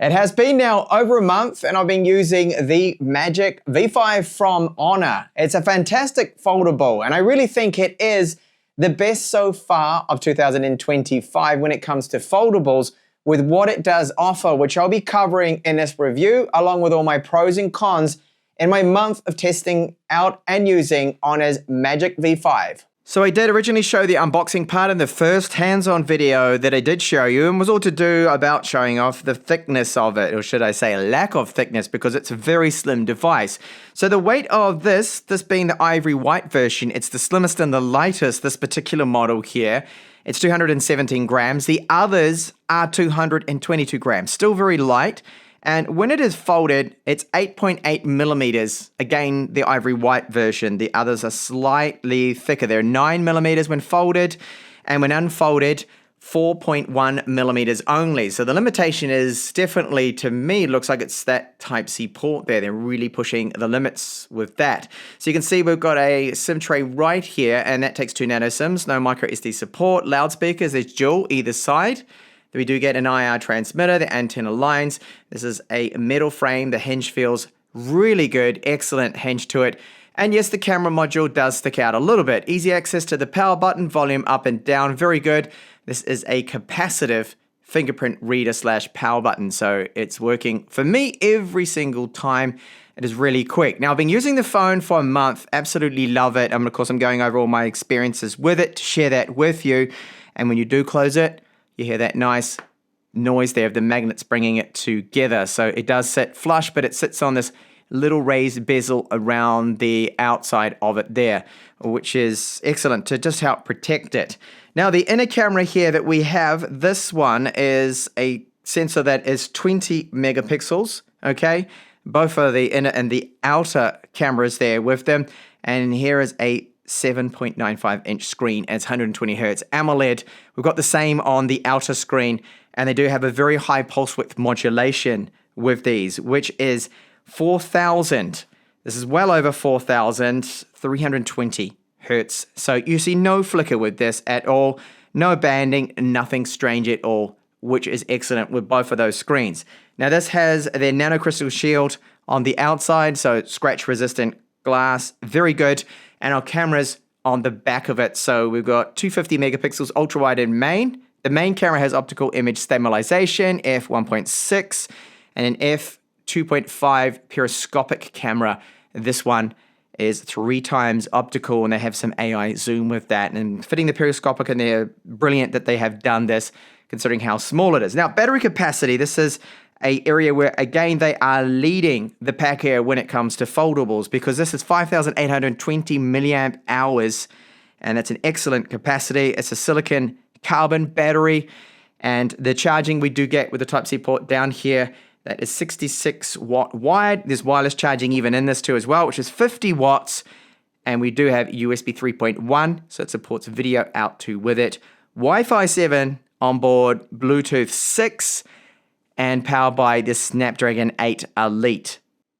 It has been now over a month and I've been using the Magic V5 from Honor. It's a fantastic foldable and I really think it is the best so far of 2025 when it comes to foldables with what it does offer, which I'll be covering in this review along with all my pros and cons in my month of testing out and using Honor's Magic V5. So I did originally show the unboxing part in the first hands-on video that I did show you, and was all to do about showing off the thickness of it, or should I say lack of thickness, because it's a very slim device. So the weight of this being the ivory white version, it's the slimmest and the lightest, this particular model here. It's 217 grams. The others are 222 grams, still very light. And when it is folded, it's 8.8 millimeters. Again, the ivory white version. The others are slightly thicker. They're 9 millimeters when folded, and when unfolded, 4.1 millimeters only. So the limitation is definitely, to me, looks like it's that Type-C port there. They're really pushing the limits with that. So you can see we've got a SIM tray right here, and that takes 2 nano SIMs, no micro SD support. Loudspeakers, there's dual either side. We do get an IR transmitter, the antenna lines. This is a metal frame. The hinge feels really good. Excellent hinge to it. And yes, the camera module does stick out a little bit. Easy access to the power button, volume up and down. Very good. This is a capacitive fingerprint reader / power button. So it's working for me every single time. It is really quick. Now, I've been using the phone for a month. Absolutely love it. Of course, I'm going over all my experiences with it to share that with you. And when you do close it, you hear that nice noise there of the magnets bringing it together. So it does sit flush, but it sits on this little raised bezel around the outside of it there, which is excellent to just help protect it. Now, the inner camera here that we have, this one is a sensor that is 20 megapixels, okay? Both are the inner and the outer cameras there with them. And here is a 7.95 inch screen, and it's 120 hertz AMOLED. We've got the same on the outer screen, and they do have a very high pulse width modulation with these, which is 4,000. This is well over 4,320 hertz. So you see no flicker with this at all, no banding, nothing strange at all, which is excellent with both of those screens. Now this has their nanocrystal shield on the outside, so scratch resistant glass, very good. And our cameras on the back of it. So we've got 250 megapixels ultra wide in main. The main camera has optical image stabilization, f1.6, and an f2.5 periscopic camera. This one is 3 times optical, and they have some AI zoom with that. And fitting the periscopic, and they're brilliant that they have done this, considering how small it is. Now, battery capacity, this is an area where, again, they are leading the pack here when it comes to foldables, because this is 5,820 milliamp hours, and that's an excellent capacity. It's a silicon carbon battery, and the charging we do get with the Type-C port down here, that is 66 watt wired. There's wireless charging even in this too as well, which is 50 watts, and we do have USB 3.1, so it supports video out too with it. Wi-Fi 7 on board, Bluetooth 6, and powered by the Snapdragon 8 Elite.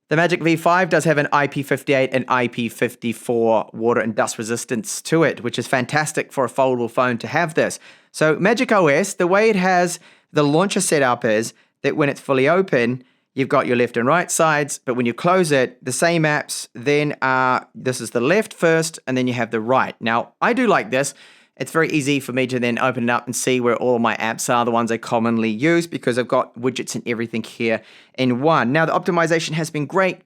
The Magic V5 does have an IP58 and IP54 water and dust resistance to it, which is fantastic for a foldable phone to have this. So MagicOS, the way it has the launcher set up is that when it's fully open, you've got your left and right sides, but when you close it, the same apps then are, this is the left first, and then you have the right. Now, I do like this. It's very easy for me to then open it up and see where all my apps are, the ones I commonly use, because I've got widgets and everything here in one. Now, the optimization has been great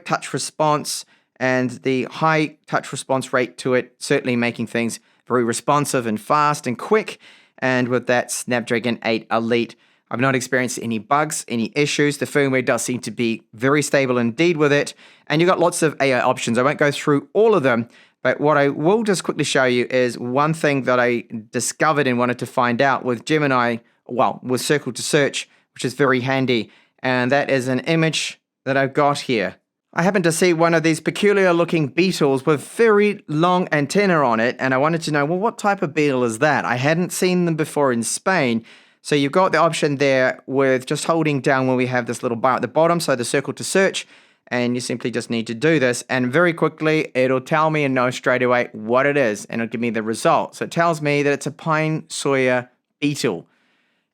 touch response, and the high touch response rate to it, certainly making things very responsive and fast and quick. And with that Snapdragon 8 Elite, I've not experienced any bugs, any issues. The firmware does seem to be very stable indeed with it. And you've got lots of AI options. I won't go through all of them, but what I will just quickly show you is one thing that I discovered and wanted to find out with Gemini, well, with Circle to Search, which is very handy. And that is an image that I've got here. I happened to see one of these peculiar looking beetles with very long antenna on it, and I wanted to know, well, what type of beetle is that? I hadn't seen them before in Spain. So you've got the option there with just holding down where we have this little bar at the bottom, so the Circle to Search, and you simply just need to do this, and very quickly it'll tell me and know straight away what it is, and it'll give me the result. So it tells me that it's a pine sawyer beetle.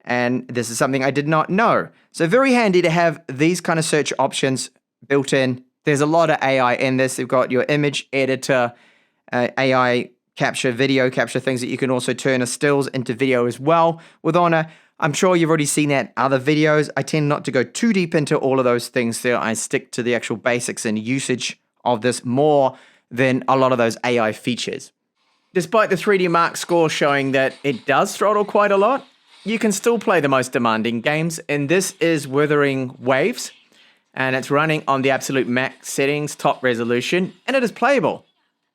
And this is something I did not know. So very handy to have these kind of search options built in. There's a lot of AI in this. You've got your image editor, AI capture, video capture, things that you can also turn as stills into video as well with Honor. I'm sure you've already seen that in other videos. I tend not to go too deep into all of those things there. I stick to the actual basics and usage of this more than a lot of those AI features. Despite the 3D Mark score showing that it does throttle quite a lot, you can still play the most demanding games, and this is Wuthering Waves, and it's running on the absolute max settings, top resolution, and it is playable.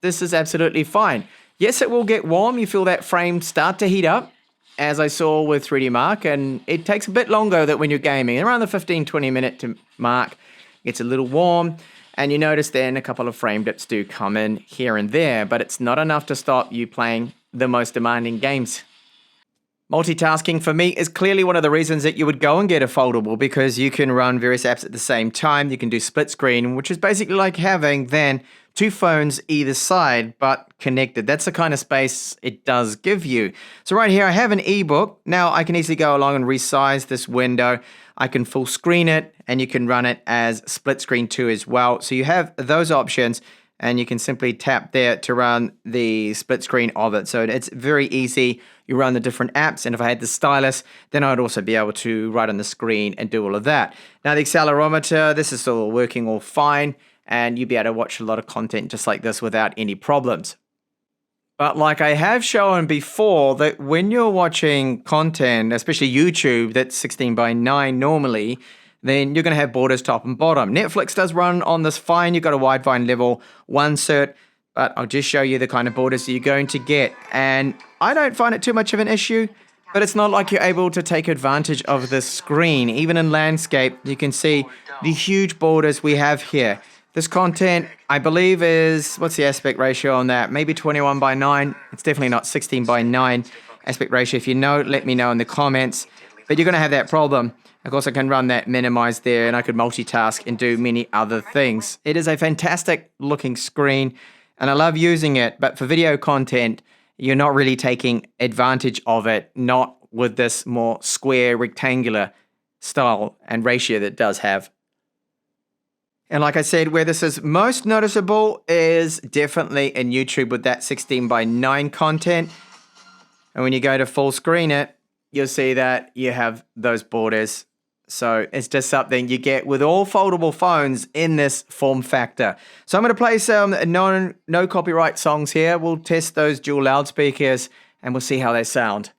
This is absolutely fine. Yes, it will get warm. You feel that frame start to heat up, as I saw with 3D Mark, and it takes a bit longer than when you're gaming. Around the 15-20 minute mark, it gets a little warm, and you notice then a couple of frame dips do come in here and there, but it's not enough to stop you playing the most demanding games. Multitasking for me is clearly one of the reasons that you would go and get a foldable, because you can run various apps at the same time. You can do split screen, which is basically like having then two phones either side but connected. That's the kind of space it does give you. So right here I have an ebook. Now I can easily go along and resize this window. I can full screen it, and you can run it as split screen too as well. So you have those options, and you can simply tap there to run the split screen of it. So it's very easy. You run the different apps, and if I had the stylus, then I'd also be able to write on the screen and do all of that. Now the accelerometer, this is still working all fine, and you'll be able to watch a lot of content just like this without any problems. But like I have shown before, that when you're watching content, especially YouTube, that's 16:9 normally, then you're going to have borders top and bottom. Netflix does run on this fine. You've got a widevine level 1 cert, but I'll just show you the kind of borders that you're going to get. And I don't find it too much of an issue, but it's not like you're able to take advantage of the screen. Even in landscape, you can see the huge borders we have here. This content, I believe, is, what's the aspect ratio on that? Maybe 21:9. It's definitely not 16:9 aspect ratio. If you know, let me know in the comments. But you're going to have that problem. Of course, I can run that minimize there, and I could multitask and do many other things. It is a fantastic looking screen, and I love using it. But for video content, you're not really taking advantage of it, not with this more square, rectangular style and ratio that it does have. And like I said, where this is most noticeable is definitely in YouTube with that 16:9 content. And when you go to full screen it, you'll see that you have those borders. So it's just something you get with all foldable phones in this form factor. So I'm going to play some no copyright songs here. We'll test those dual loudspeakers and we'll see how they sound.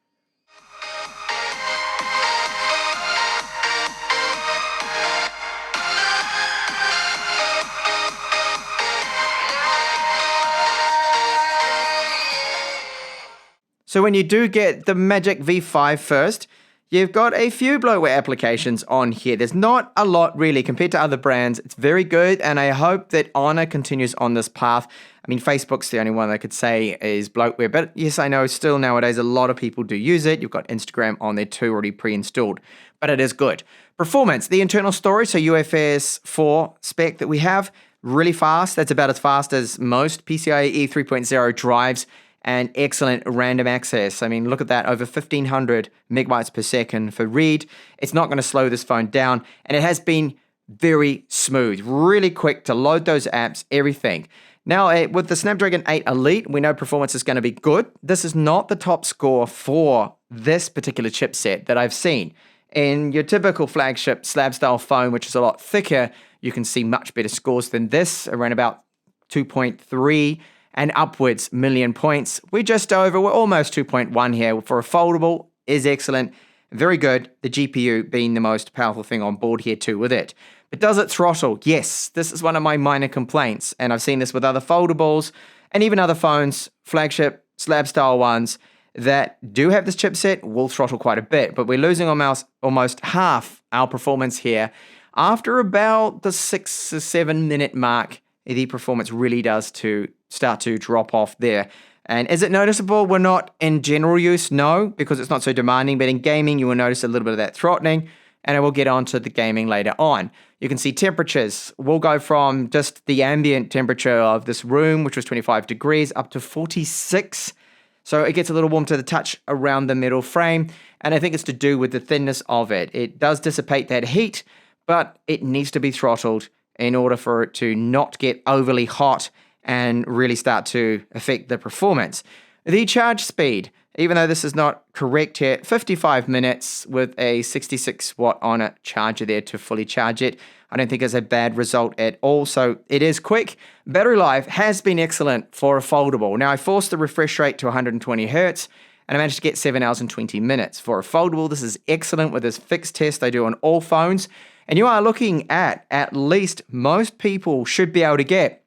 So when you do get the Magic V5 first, you've got a few bloatware applications on here. There's not a lot really compared to other brands. It's very good, and I hope that Honor continues on this path. I mean, Facebook's the only one I could say is bloatware, but yes, I know still nowadays a lot of people do use it. You've got Instagram on there too, already pre-installed, but it is good. Performance, the internal storage, so UFS 4 spec that we have, really fast. That's about as fast as most PCIe 3.0 drives. And excellent random access. I mean, look at that, over 1,500 megabytes per second for read. It's not going to slow this phone down. And it has been very smooth, really quick to load those apps, everything. Now, with the Snapdragon 8 Elite, we know performance is going to be good. This is not the top score for this particular chipset that I've seen. In your typical flagship slab-style phone, which is a lot thicker, you can see much better scores than this, around about 2.3 and upwards million points. We're almost 2.1 here. For a foldable, is excellent, very good. The GPU being the most powerful thing on board here too with it. But does it throttle? Yes, this is one of my minor complaints, and I've seen this with other foldables and even other phones, flagship slab style ones that do have this chipset will throttle quite a bit, but we're losing almost half our performance here. After about the 6 or 7 minute mark, the performance really does start to drop off there. And is it noticeable? We're not in general use, no, because it's not so demanding, but in gaming you will notice a little bit of that throttling, and I will get onto the gaming later on. You can see temperatures. We'll go from just the ambient temperature of this room, which was 25 degrees, up to 46. So it gets a little warm to the touch around the metal frame, and I think it's to do with the thinness of it. It does dissipate that heat, but it needs to be throttled in order for it to not get overly hot and really start to affect the performance. The charge speed, even though this is not correct here, 55 minutes with a 66 watt on it charger there to fully charge it. I don't think it's a bad result at all. So it is quick. Battery life has been excellent for a foldable. Now I forced the refresh rate to 120 Hertz and I managed to get 7 hours and 20 minutes. For a foldable, this is excellent with this fixed test they do on all phones. And you are looking at least most people should be able to get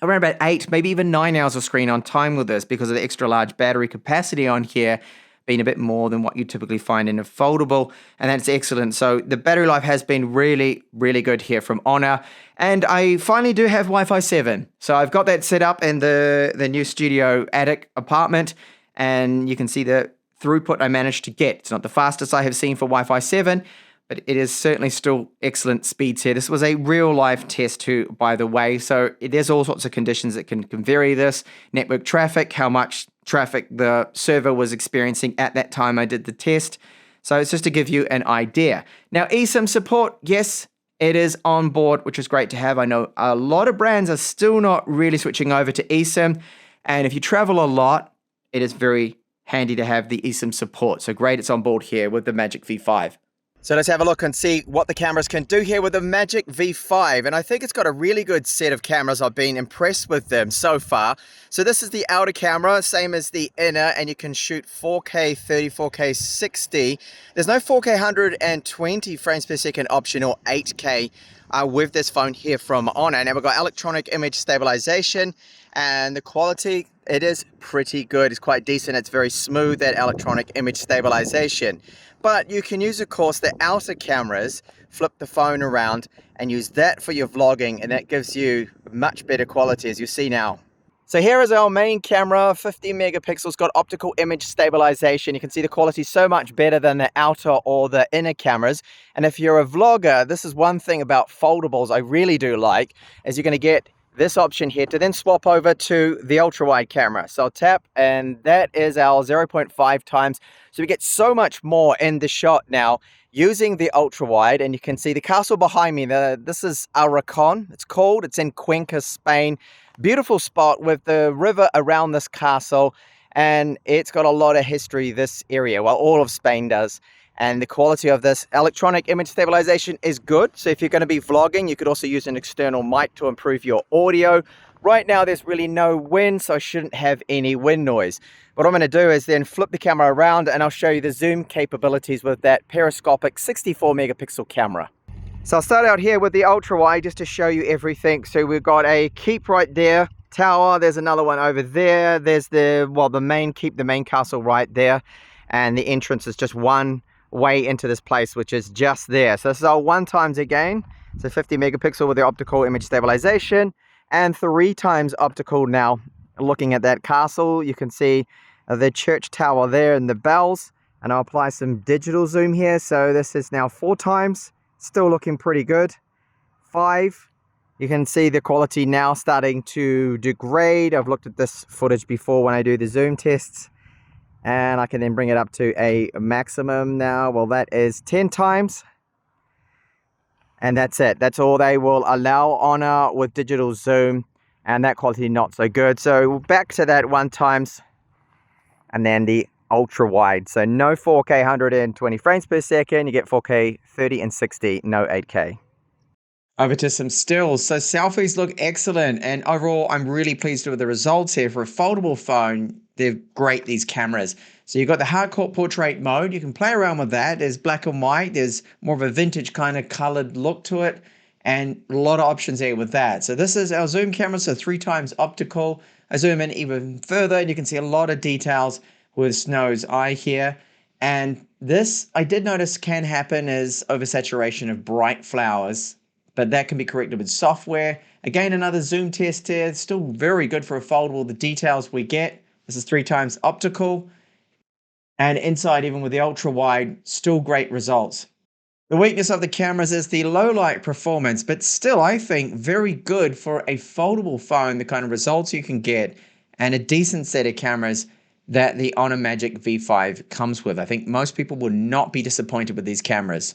around about 8, maybe even 9 hours of screen on time with this because of the extra large battery capacity on here being a bit more than what you typically find in a foldable, and that's excellent. So the battery life has been really, really good here from Honor, and I finally do have Wi-Fi 7. So I've got that set up in the new studio attic apartment, and you can see the throughput I managed to get. It's not the fastest I have seen for Wi-Fi 7, but it is certainly still excellent speeds here. This was a real life test too, by the way. So there's all sorts of conditions that can vary this. Network traffic, how much traffic the server was experiencing at that time I did the test. So it's just to give you an idea. Now, eSIM support, yes, it is on board, which is great to have. I know a lot of brands are still not really switching over to eSIM. And if you travel a lot, it is very handy to have the eSIM support. So great, it's on board here with the Magic V5. So let's have a look and see what the cameras can do here with the Magic V5. And I think it's got a really good set of cameras. I've been impressed with them so far. So this is the outer camera, same as the inner, and you can shoot 4K 30, 4K 60. There's no 4K 120 frames per second option or 8K with this phone here from Honor. And we've got electronic image stabilization, and the quality, it is pretty good. It's quite decent. It's very smooth, that electronic image stabilization. But you can use, of course, the outer cameras, flip the phone around and use that for your vlogging, and that gives you much better quality, as you see now. So here is our main camera, 50 megapixels, got optical image stabilization. You can see the quality is so much better than the outer or the inner cameras. And if you're a vlogger, this is one thing about foldables I really do like, is you're going to get this option here to then swap over to the ultra wide camera. So I'll tap, and that is our 0.5 times. So we get so much more in the shot now using the ultra wide. And you can see the castle behind me. This is Arracon, it's called. It's in Cuenca, Spain. Beautiful spot with the river around this castle. And it's got a lot of history, this area. Well, all of Spain does. And the quality of this electronic image stabilization is good. So if you're going to be vlogging, you could also use an external mic to improve your audio. Right now, there's really no wind, so I shouldn't have any wind noise. What I'm going to do is then flip the camera around, and I'll show you the zoom capabilities with that periscopic 64 megapixel camera. So I'll start out here with the ultra wide just to show you everything. So we've got a keep right there, tower. There's another one over there. There's the main keep, the main castle right there. And the entrance is just one way into this place, which is just there. So this is our 1 times again, so 50 megapixel with the optical image stabilization, and 3 times optical. Now looking at that castle, you can see the church tower there and the bells, and I'll apply some digital zoom here. So this is now 4 times, still looking pretty good. 5, you can see the quality now starting to degrade. I've looked at this footage before when I do the zoom tests, and I can then bring it up to a maximum now. Well, that is 10 times. And that's it. That's all they will allow Honor with digital zoom. And that quality not so good. So back to that 1 times. And then the ultra wide. So no 4K 120 frames per second. You get 4K 30 and 60, no 8K. Over to some stills. So selfies look excellent, and overall I'm really pleased with the results here. For a foldable phone, they're great, these cameras. So you've got the hardcore portrait mode. You can play around with that. There's black and white. There's more of a vintage kind of colored look to it, and a lot of options there with that. So this is our zoom camera, so 3 times optical. I zoom in even further and you can see a lot of details with Snow's eye here. And this, I did notice, can happen as oversaturation of bright flowers, but that can be corrected with software. Again, another zoom test here. It's still very good for a foldable, the details we get. This is 3 times optical. And inside, even with the ultra wide, still great results. The weakness of the cameras is the low light performance, but still, I think, very good for a foldable phone, the kind of results you can get, and a decent set of cameras. that the Honor Magic V5 comes with. I think most people will not be disappointed with these cameras.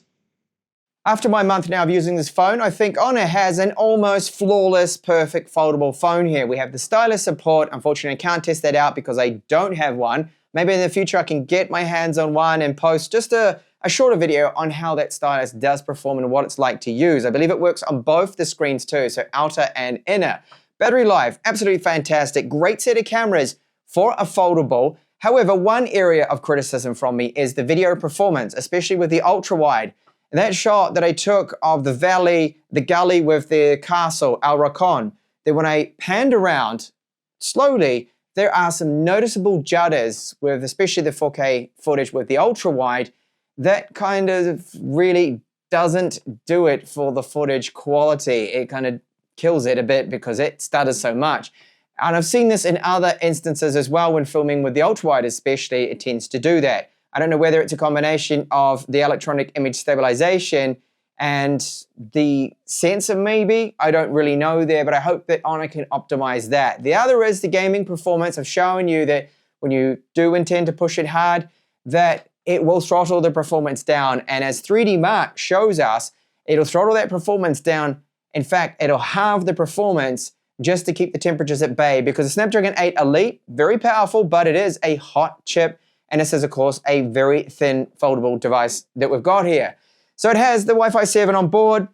After my month now of using this phone, I think Honor has an almost flawless, perfect foldable phone here. We have the stylus support. Unfortunately, I can't test that out because I don't have one. Maybe in the future I can get my hands on one and post just a shorter video on how that stylus does perform and what it's like to use. I believe it works on both the screens too, so outer and inner. Battery life, absolutely fantastic. Great set of cameras for a foldable. However, one area of criticism from me is the video performance, especially with the ultra wide. That shot that I took of the valley, the gully with the castle, Al Racon, that when I panned around slowly, there are some noticeable judders with especially the 4K footage with the ultra wide that kind of really doesn't do it for the footage quality. It kind of kills it a bit because it stutters so much. And I've seen this in other instances as well when filming with the ultra wide especially, it tends to do that. I don't know whether it's a combination of the electronic image stabilization and the sensor maybe. I don't really know there, but I hope that Honor can optimize that. The other is the gaming performance. I've shown you that when you do intend to push it hard, that it will throttle the performance down. And as 3D Mark shows us, it'll throttle that performance down. In fact, it'll halve the performance just to keep the temperatures at bay because the Snapdragon 8 Elite, very powerful, but it is a hot chip. And this is, of course, a very thin foldable device that we've got here. So it has the Wi-Fi 7 on board,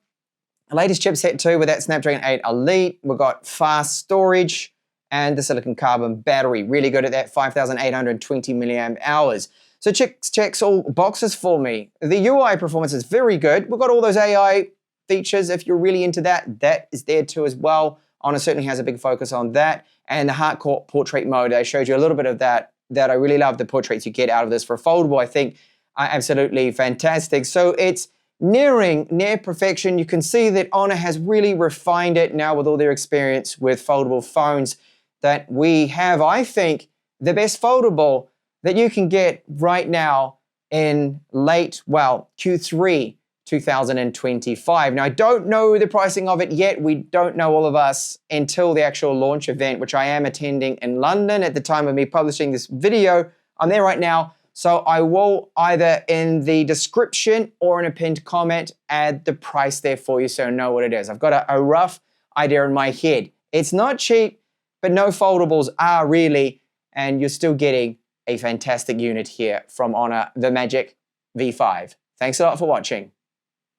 the latest chipset too with that Snapdragon 8 Elite. We've got fast storage and the silicon carbon battery. Really good at that, 5,820 milliamp hours. So checks all boxes for me. The UI performance is very good. We've got all those AI features. If you're really into that, that is there too as well. Honor certainly has a big focus on that. And the hardcore portrait mode, I showed you a little bit of that I really love the portraits you get out of this for foldable. I think are absolutely fantastic. So it's near perfection. You can see that Honor has really refined it now with all their experience with foldable phones that we have, I think, the best foldable that you can get right now in Q3 2025. Now, I don't know the pricing of it yet. We don't know, all of us, until the actual launch event, which I am attending in London at the time of me publishing this video. I'm there right now, so I will either in the description or in a pinned comment add the price there for you so you know what it is. I've got a rough idea in my head. It's not cheap, but no foldables are really, and you're still getting a fantastic unit here from Honor, the Magic V5. Thanks a lot for watching.